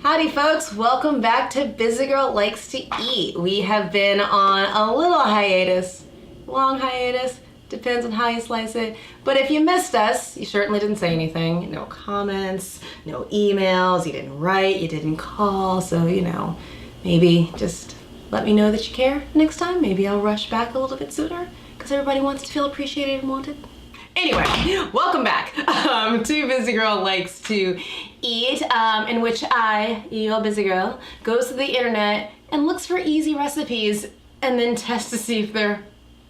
Howdy folks, welcome back to Busy Girl Likes to Eat. We have been on a little hiatus, long hiatus, depends on how you slice it. But if you missed us, you certainly didn't say anything. No comments, no emails, you didn't write, you didn't call. So, you know, maybe just let me know that you care next time. Maybe I'll rush back a little bit sooner because everybody wants to feel appreciated and wanted. Anyway, welcome back to Busy Girl Likes to Eat, in which I, your busy girl, goes to the internet and looks for easy recipes and then tests to see if they're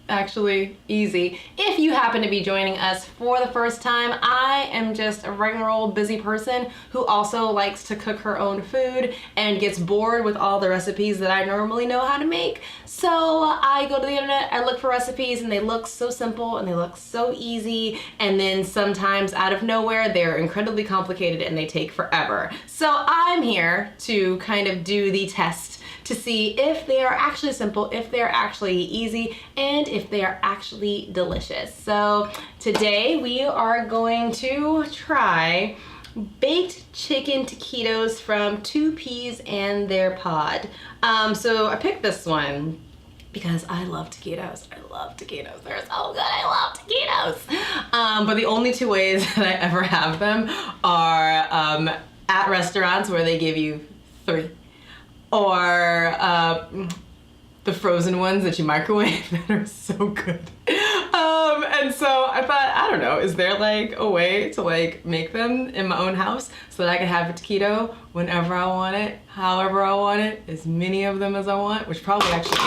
actually easy. If you happen to be joining us for the first time, I am just a regular old busy person who also likes to cook her own food and gets bored with all the recipes that I normally know how to make. So I go to the internet, I look for recipes, and they look so simple and they look so easy, and then sometimes out of nowhere they're incredibly complicated and they take forever. So I'm here to kind of do the test to see if they are actually simple, if they're actually easy, and if they are actually delicious. So today we are going to try baked chicken taquitos from Two Peas and Their Pod. So I picked this one because I love taquitos. I love taquitos. They're so good. I love taquitos. But the only two ways that I ever have them are at restaurants where they give you 3. Or the frozen ones that you microwave that are so good. And so I thought, I don't know, is there like a way to like make them in my own house so that I can have a taquito whenever I want it, however I want it, as many of them as I want, which probably actually,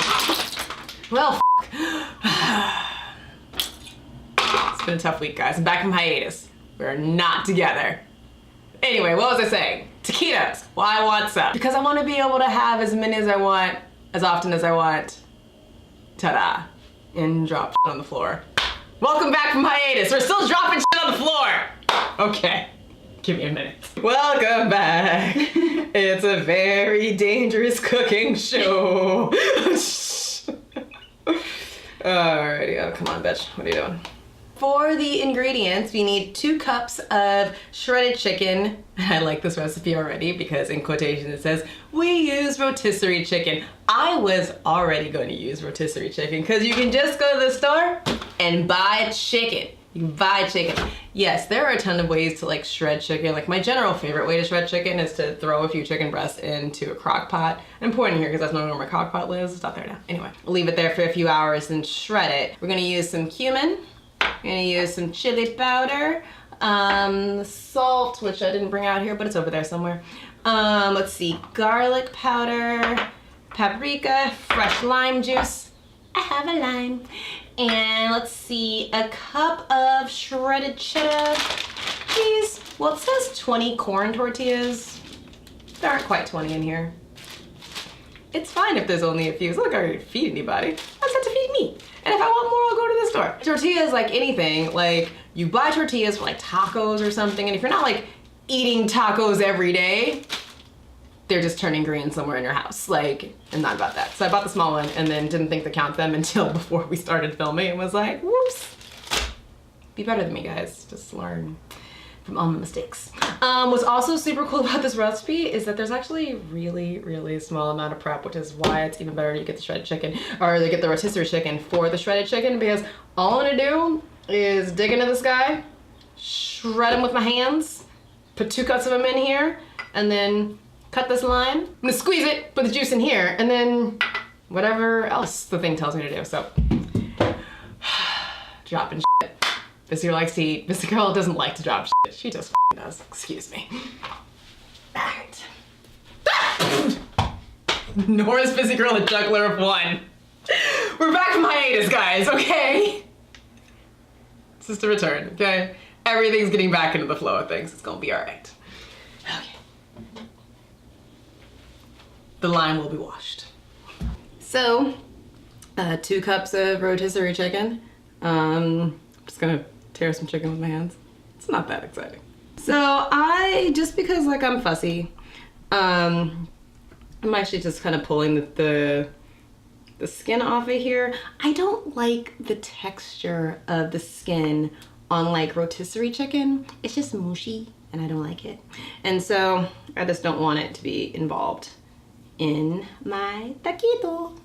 well, it's been a tough week, guys. I'm back from hiatus. We're not together. Anyway, what was I saying? Taquitos. Well, I want some. Because I want to be able to have as many as I want, as often as I want. Ta-da. And drop shit on the floor. Welcome back from hiatus. We're still dropping shit on the floor. Okay. Give me a minute. Welcome back. It's a very dangerous cooking show. Alrighty. Oh, come on, bitch. What are you doing? For the ingredients, we need 2 cups of shredded chicken. I like this recipe already because in quotation it says, we use rotisserie chicken. I was already going to use rotisserie chicken because you can just go to the store and buy chicken. You can buy chicken. Yes, there are a ton of ways to like shred chicken. Like my general favorite way to shred chicken is to throw a few chicken breasts into a crock pot. I'm pouring it here because that's not where my crock pot lives. It's not there now. Anyway, we'll leave it there for a few hours and shred it. We're gonna use some cumin. I'm gonna use some chili powder, salt, which I didn't bring out here, but it's over there somewhere. Let's see, garlic powder, paprika, fresh lime juice. I have a lime. And let's see, a cup of shredded cheddar cheese. Well, it says 20 corn tortillas. There aren't quite 20 in here. It's fine if there's only a few. It's not like I gotta feed anybody. I just have to feed me. And if I want more, I'll go to the store. Tortillas, like anything, like you buy tortillas for like tacos or something, and if you're not like eating tacos every day, they're just turning green somewhere in your house. Like, I'm not about that. So I bought the small one and then didn't think to count them until before we started filming and was like, whoops. Be better than me, guys. Just learn from all my mistakes. What's also super cool about this recipe is that there's actually really small amount of prep, which is why it's even better to get the shredded chicken, or to get the rotisserie chicken for the shredded chicken, because all I'm gonna do is dig into this guy, shred him with my hands, put 2 cups of them in here, and then cut this lime. I'm gonna squeeze it, put the juice in here, and then whatever else the thing tells me to do. So, dropping shit. Busy Girl likes to eat. Busy Girl doesn't like to drop shit. She just does. Excuse me. Alright. Nor is Busy Girl a juggler of one. We're back from hiatus, guys, okay? It's just a return, okay? Everything's getting back into the flow of things. It's gonna be alright. Okay. The lime will be washed. So, 2 cups of rotisserie chicken. I'm just gonna tear some chicken with my hands. It's not that exciting. So just because like I'm fussy, I'm actually just kind of pulling the skin off of here. I don't like the texture of the skin on like rotisserie chicken. It's just mushy. and I don't like it. And so I just don't want it to be involved in my taquito.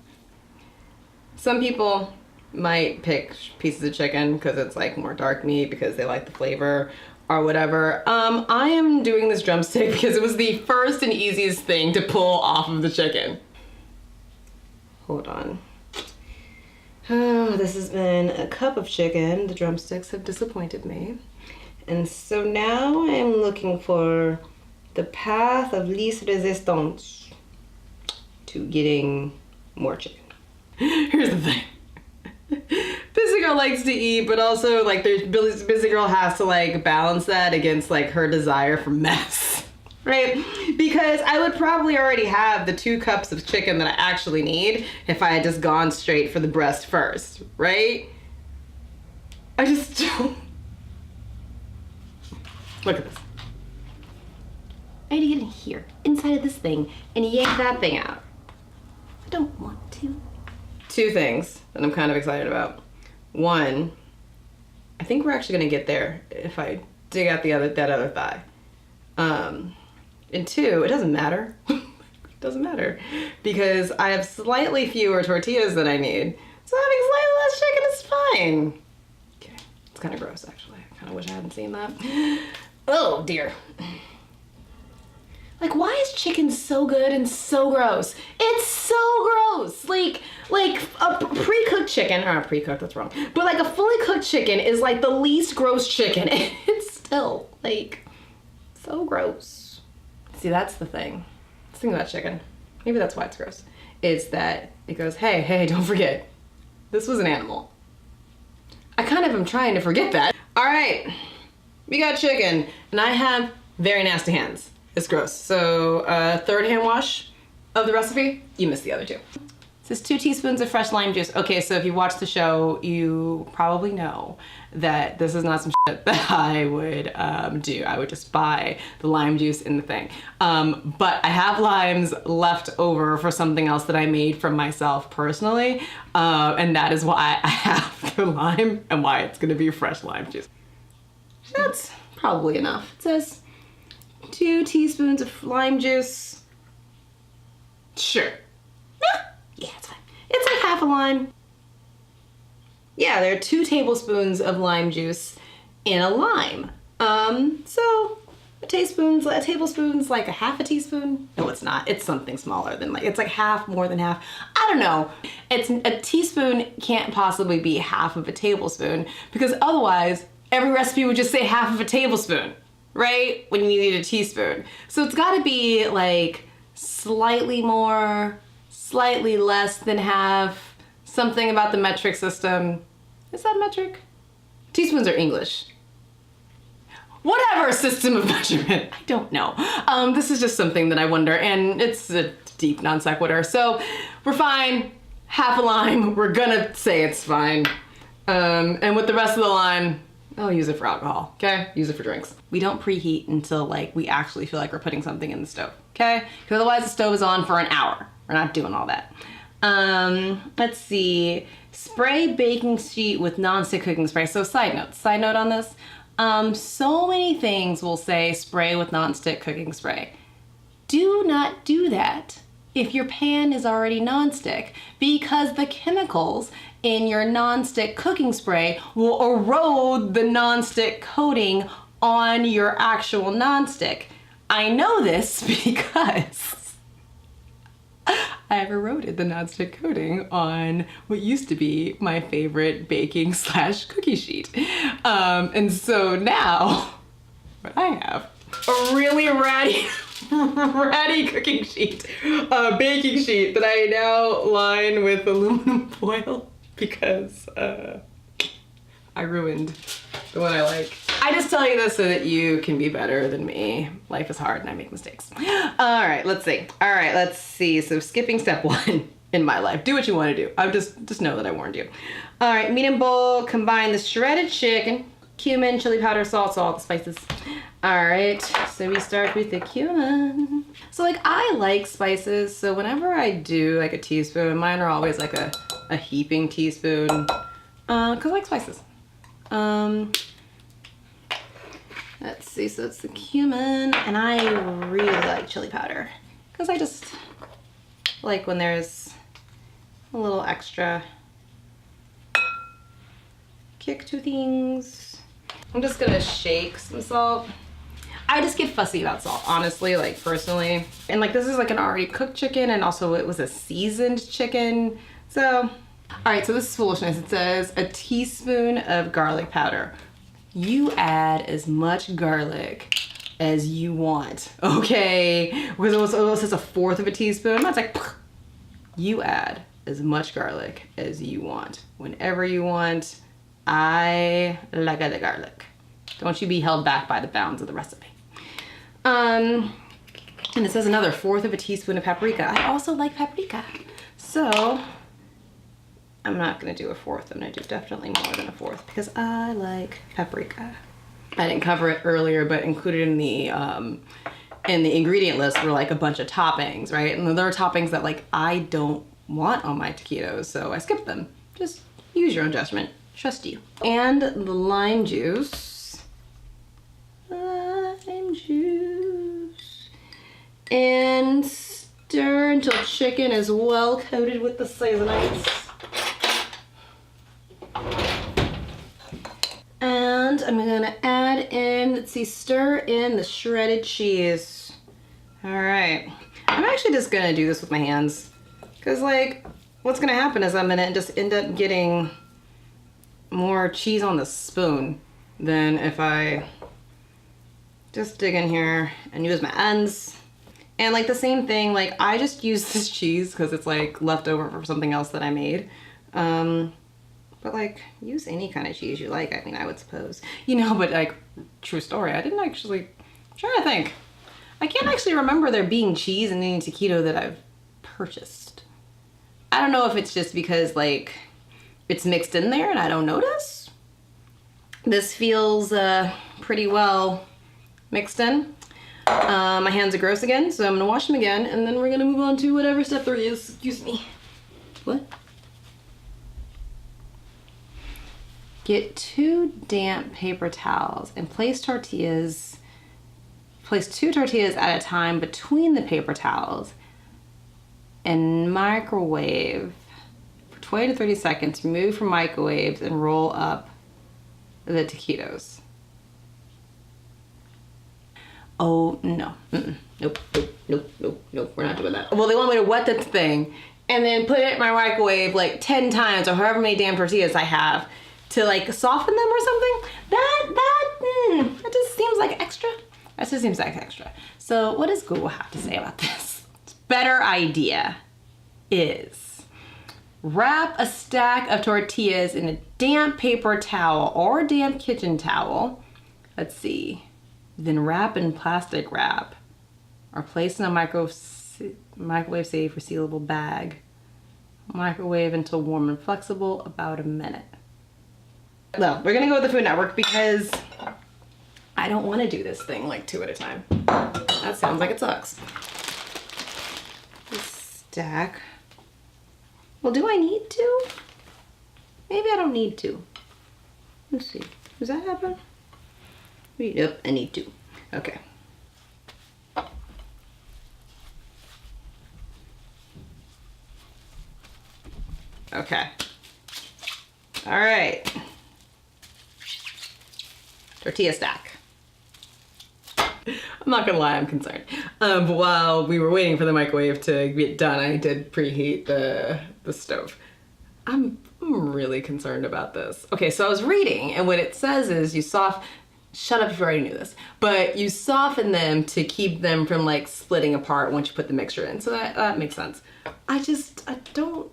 Some people might pick pieces of chicken because it's like more dark meat because they like the flavor or whatever. I am doing this drumstick because it was the first and easiest thing to pull off of the chicken. Hold on. Oh, this has been a cup of chicken. The drumsticks have disappointed me. And so now I'm looking for the path of least resistance to getting more chicken. Here's the thing. Busy girl likes to eat, but also like busy girl has to like balance that against like her desire for mess, right? Because I would probably already have the 2 cups of chicken that I actually need if I had just gone straight for the breast first, right? I just don't. Look at this. I need to get in here, inside of this thing, and yank that thing out. I don't want to. 2 things that I'm kind of excited about. 1, I think we're actually gonna get there if I dig out that other thigh. And 2, it doesn't matter. It doesn't matter because I have slightly fewer tortillas than I need. So having slightly less chicken is fine. Okay, it's kind of gross actually. I kind of wish I hadn't seen that. Oh dear. Like, why is chicken so good and so gross? It's so gross. Like a pre-cooked chicken, or not pre-cooked, that's wrong. But like a fully cooked chicken is like the least gross chicken. And it's still like so gross. See, that's the thing. The thing about chicken, maybe that's why it's gross, is that it goes, hey, don't forget, this was an animal. I kind of am trying to forget that. All right, we got chicken, and I have very nasty hands. It's gross. So 3rd hand wash of the recipe, you missed the other 2. This is 2 teaspoons of fresh lime juice. Okay, so if you watch the show, you probably know that this is not some shit that I would do. I would just buy the lime juice in the thing. But I have limes left over for something else that I made for myself personally. And that is why I have the lime and why it's gonna be fresh lime juice. That's probably enough. It says 2 teaspoons of lime juice. Sure. Yeah, it's fine. It's like half a lime. Yeah, there are 2 tablespoons of lime juice in a lime. So a tablespoon's like a half a teaspoon. No, it's not. It's something smaller than it's like half, more than half. I don't know. It's a teaspoon can't possibly be half of a tablespoon because otherwise every recipe would just say half of a tablespoon, right? When you need a teaspoon. So it's gotta be like slightly more, slightly less than half, something about the metric system. Is that metric? Teaspoons are English. Whatever system of measurement, I don't know. This is just something that I wonder, and it's a deep non sequitur. So we're fine, half a lime, we're gonna say it's fine. And with the rest of the lime, I'll use it for alcohol, okay? Use it for drinks. We don't preheat until like we actually feel like we're putting something in the stove, okay? Because otherwise the stove is on for an hour. We're not doing all that. Let's see. Spray baking sheet with nonstick cooking spray. So side note on this. So many things will say spray with nonstick cooking spray. Do not do that if your pan is already nonstick, because the chemicals in your nonstick cooking spray will erode the nonstick coating on your actual nonstick. I know this because I've eroded the nonstick coating on what used to be my favorite baking / cookie sheet. And so now what I have, a really ratty cooking sheet, baking sheet that I now line with aluminum foil because I ruined the one I like. I just tell you this so that you can be better than me. Life is hard and I make mistakes. All right, let's see. So skipping step 1 in my life. Do what you want to do. I just know that I warned you. All right, medium bowl, combine the shredded chicken, cumin, chili powder, salt, all the spices. All right, so we start with the cumin. So like I like spices, so whenever I do like a teaspoon, mine are always like a heaping teaspoon, cause I like spices. Let's see, so it's the cumin, and I really like chili powder because I just like when there's a little extra kick to things. I'm just gonna shake some salt. I just get fussy about salt, honestly, like personally. And like this is like an already cooked chicken, and also it was a seasoned chicken. So, all right, so this is foolishness. It says a teaspoon of garlic powder. You add as much garlic as you want, okay? Because it says a fourth of a teaspoon. That's like, you add as much garlic as you want, whenever you want. I like the garlic. Don't you be held back by the bounds of the recipe. And it says another fourth of a teaspoon of paprika. I also like paprika. So I'm not gonna do a fourth. I'm gonna do definitely more than a fourth because I like paprika. I didn't cover it earlier, but included in the ingredient list were like a bunch of toppings, right? And there are toppings that like I don't want on my taquitos, so I skipped them. Just use your own judgment. Trust you. And the lime juice. Lime juice. And stir until chicken is well coated with the seasonings. And I'm gonna add in, let's see, stir in the shredded cheese. All right. I'm actually just gonna do this with my hands because like what's gonna happen is I'm gonna just end up getting more cheese on the spoon than if I just dig in here and use my hands. And like the same thing, like I just use this cheese because it's like leftover from something else that I made. But like use any kind of cheese you like, I mean, I would suppose. You know, but like true story, I didn't actually, I'm trying to think. I can't actually remember there being cheese in any taquito that I've purchased. I don't know if it's just because like it's mixed in there and I don't notice. This feels pretty well mixed in. My hands are gross again, so I'm gonna wash them again, and then we're gonna move on to whatever step 3 is. Excuse me. What? Get 2 damp paper towels and place 2 tortillas at a time between the paper towels and microwave for 20 to 30 seconds. Remove from microwaves and roll up the taquitos. Oh, no. Nope, we're not doing that. Well, they want me to wet the thing and then put it in my microwave like 10 times or however many damn tortillas I have to like soften them or something. That just seems like extra. That just seems like extra. So what does Google have to say about this? Better idea is wrap a stack of tortillas in a damp paper towel or damp kitchen towel. Let's see. Then wrap in plastic wrap or place in a microwave safe resealable bag. Microwave until warm and flexible, about a minute. No, we're gonna go with the Food Network because I don't want to do this thing like 2 at a time. That sounds like it sucks. This stack. Well, do I need to? Maybe I don't need to. Let's see. Does that happen? Yep, I need to. Okay. Okay. All right. Tortilla stack. I'm not gonna lie, I'm concerned. But while we were waiting for the microwave to get done, I did preheat the stove. I'm really concerned about this. Okay, so I was reading, and what it says is shut up if you already knew this, but you soften them to keep them from like splitting apart once you put the mixture in. So that makes sense. I don't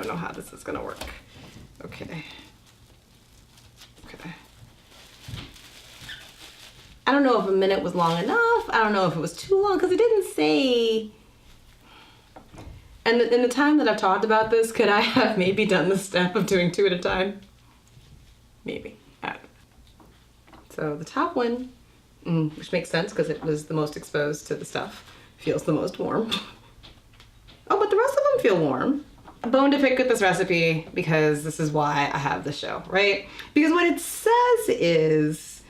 know how this is gonna work. Okay. I don't know if a minute was long enough. I don't know if it was too long because it didn't say. And in the time that I've talked about this, could I have maybe done the step of doing 2 at a time? Maybe. So the top one, which makes sense because it was the most exposed to the stuff, feels the most warm. Oh, but the rest of them feel warm. Bone to pick with this recipe because this is why I have the show, right? Because what it says is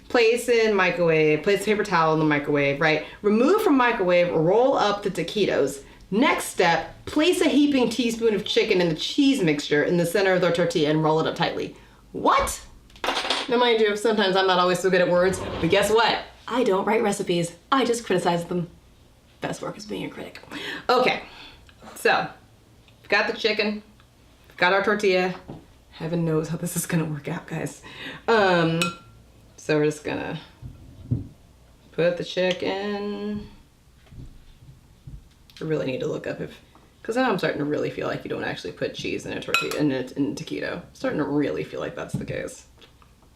Place in microwave, place paper towel in the microwave, right? Remove from microwave, roll up the taquitos. Next step, place a heaping teaspoon of chicken and the cheese mixture in the center of the tortilla and roll it up tightly. What? Now mind you, sometimes I'm not always so good at words, but guess what? I don't write recipes, I just criticize them. Best work is being a critic. Okay, so, we've got the chicken, we've got our tortilla. Heaven knows how this is gonna work out, guys. So we're just gonna put the chicken. I really need to look up because now I'm starting to really feel like you don't actually put cheese in a tortilla, in a taquito. I'm starting to really feel like that's the case.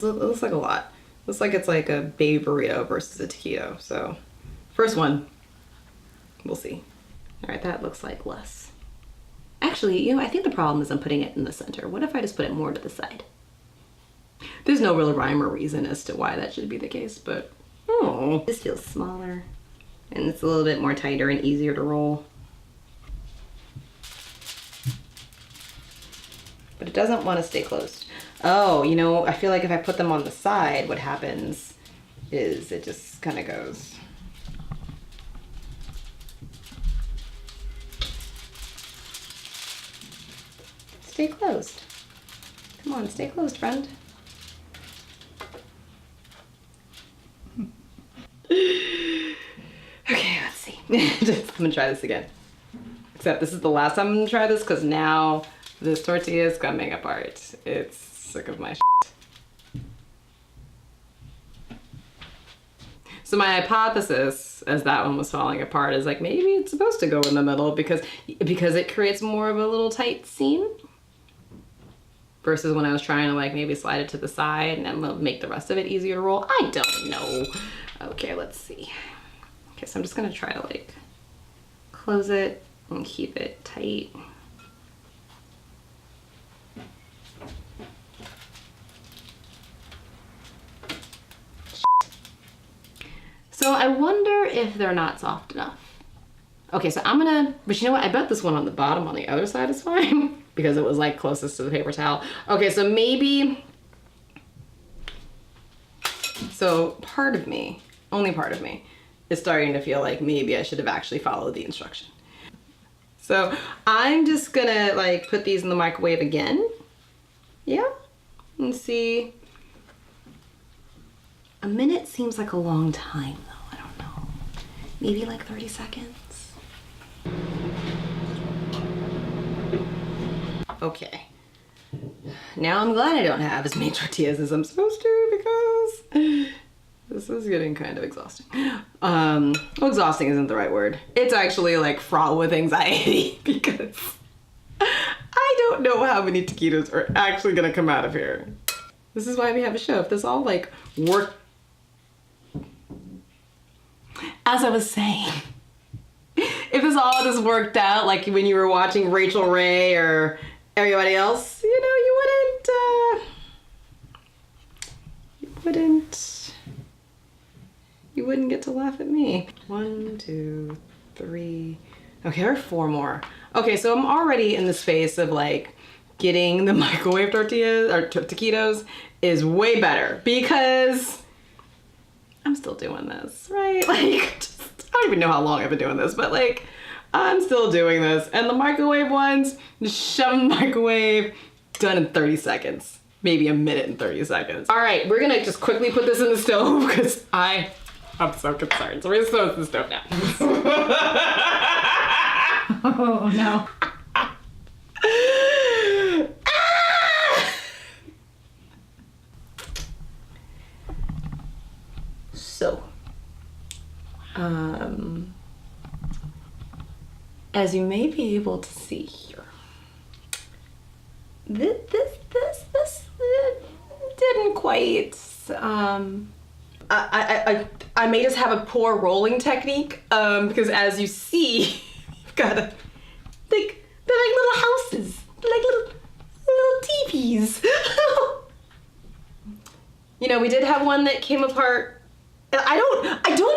It looks like a lot. It looks like it's like a baby burrito versus a taquito. So first one, we'll see. All right, that looks like less. Actually, you know, I think the problem is I'm putting it in the center. What if I just put it more to the side? There's no real rhyme or reason as to why that should be the case, but oh, this feels smaller and it's a little bit more tighter and easier to roll. But it doesn't want to stay closed. Oh, you know, I feel like if I put them on the side, what happens is it just kind of goes. Stay closed. Come on, stay closed, friend. Okay, let's see. I'm gonna try this again. Except this is the last time I'm gonna try this because now this tortilla is coming apart. It's sick of my shit. So my hypothesis, as that one was falling apart, is like maybe it's supposed to go in the middle because it creates more of a little tight seam. Versus when I was trying to like maybe slide it to the side and then make the rest of it easier to roll. I don't know. Okay, let's see. Okay, so I'm just gonna try to like close it and keep it tight. So I wonder if they're not soft enough. Okay, so I'm gonna, but you know what? I bet this one on the bottom on the other side is fine because it was like closest to the paper towel. Okay, so maybe, so part of me, only part of me, is starting to feel like maybe I should have actually followed the instruction. So I'm just gonna like put these in the microwave again. Yeah, and see. A minute seems like a long time though, I don't know. Maybe like 30 seconds. Okay. Now I'm glad I don't have as many tortillas as I'm supposed to because this is getting kind of exhausting. Well, exhausting isn't the right word. It's actually like fraught with anxiety because I don't know how many taquitos are actually gonna come out of here. This is why we have a show. If this all like worked, as I was saying, if this all just worked out like when you were watching Rachel Ray or everybody else, you know, you wouldn't get to laugh at me. 1, 2, 3. Okay, there are 4 more. Okay, so I'm already in the space of like getting the microwave tortillas or taquitos is way better because I'm still doing this, right? Like, just, I don't even know how long I've been doing this, but like, I'm still doing this. And the microwave ones, just shove in the microwave, done in 30 seconds. Maybe a minute and 30 seconds. All right, we're gonna just quickly put this in the stove because I'm so concerned. So we're gonna throw it in the stove now. Oh no. So, as you may be able to see here, this didn't quite, I may just have a poor rolling technique, because as you see, you've got a, like, they're like little houses, they're like little teepees. You know, we did have one that came apart. I don't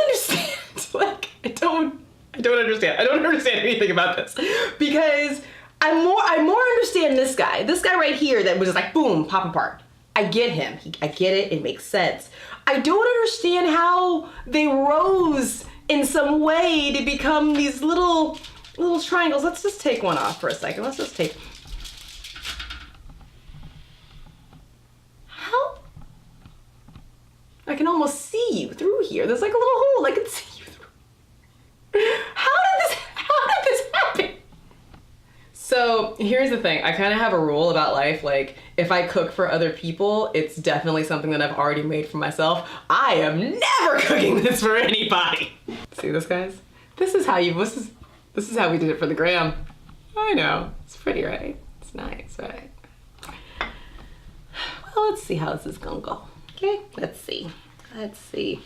understand. Like, I don't understand. I don't understand anything about this because I more understand this guy right here that was just like boom, pop apart. I get him. I get it. It makes sense. I don't understand how they rose in some way to become these little triangles. Let's just take one off for a second. Let's just take... How? I can almost see you through here. There's like a little hole. I can see you through. How did this happen? So here's the thing. I kind of have a rule about life. Like, if I cook for other people, it's definitely something that I've already made for myself. I am never cooking this for anybody. See this, guys? This is how we did it for the gram. I know. It's pretty, right? It's nice, right? Well, let's see how this is gonna go. Okay, let's see. Let's see.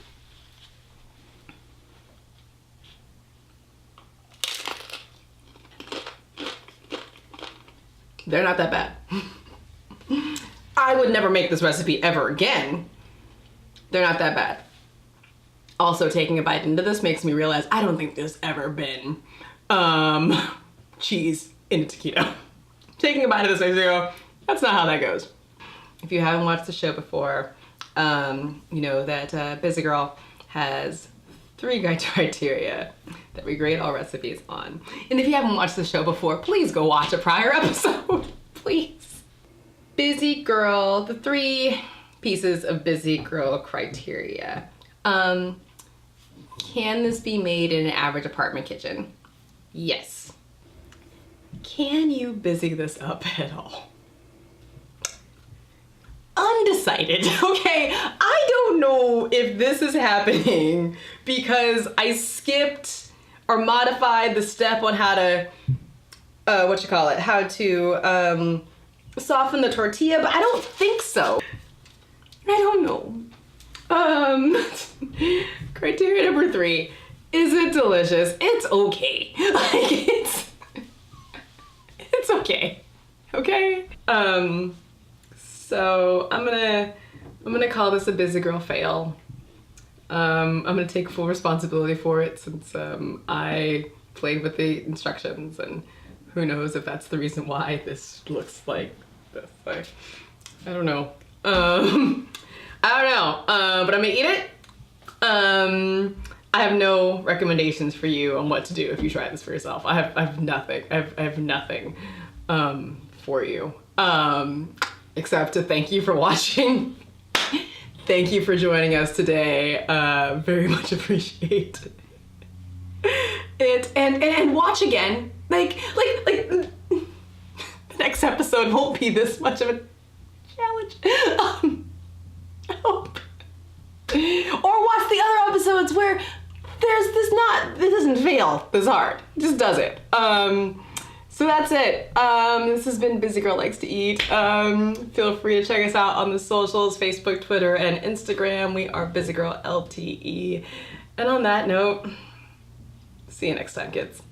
They're not that bad. I would never make this recipe ever again. They're not that bad. Also, taking a bite into this makes me realize I don't think there's ever been cheese in a taquito. Taking a bite of this makes me go, that's not how that goes. If you haven't watched the show before, you know that Busy Girl has 3 criteria that we grade all recipes on. And if you haven't watched the show before, please go watch a prior episode, please. Busy Girl, the 3 pieces of Busy Girl criteria. Can this be made in an average apartment kitchen? Yes. Can you busy this up at all? Undecided, okay? I don't know if this is happening because I skipped or modified the step on how to, how to soften the tortilla, but I don't think so. I don't know. Criteria number 3, is it delicious? It's okay. Like, it's okay. Okay? So I'm gonna call this a Busy Girl fail. I'm gonna take full responsibility for it since I played with the instructions, and who knows if that's the reason why this looks like this. Like, I don't know. I don't know, but I'm gonna eat it. I have no recommendations for you on what to do if you try this for yourself. I have nothing. I have nothing for you. Except to thank you for watching. Thank you for joining us today. Very much appreciate it. And watch again. Like the next episode won't be this much of a challenge. I hope. Or watch the other episodes where this doesn't fail this hard. It just does it. So that's it. This has been Busy Girl Likes to Eat. Feel free to check us out on the socials, Facebook, Twitter, and Instagram. We are Busy Girl LTE. And on that note, see you next time, kids.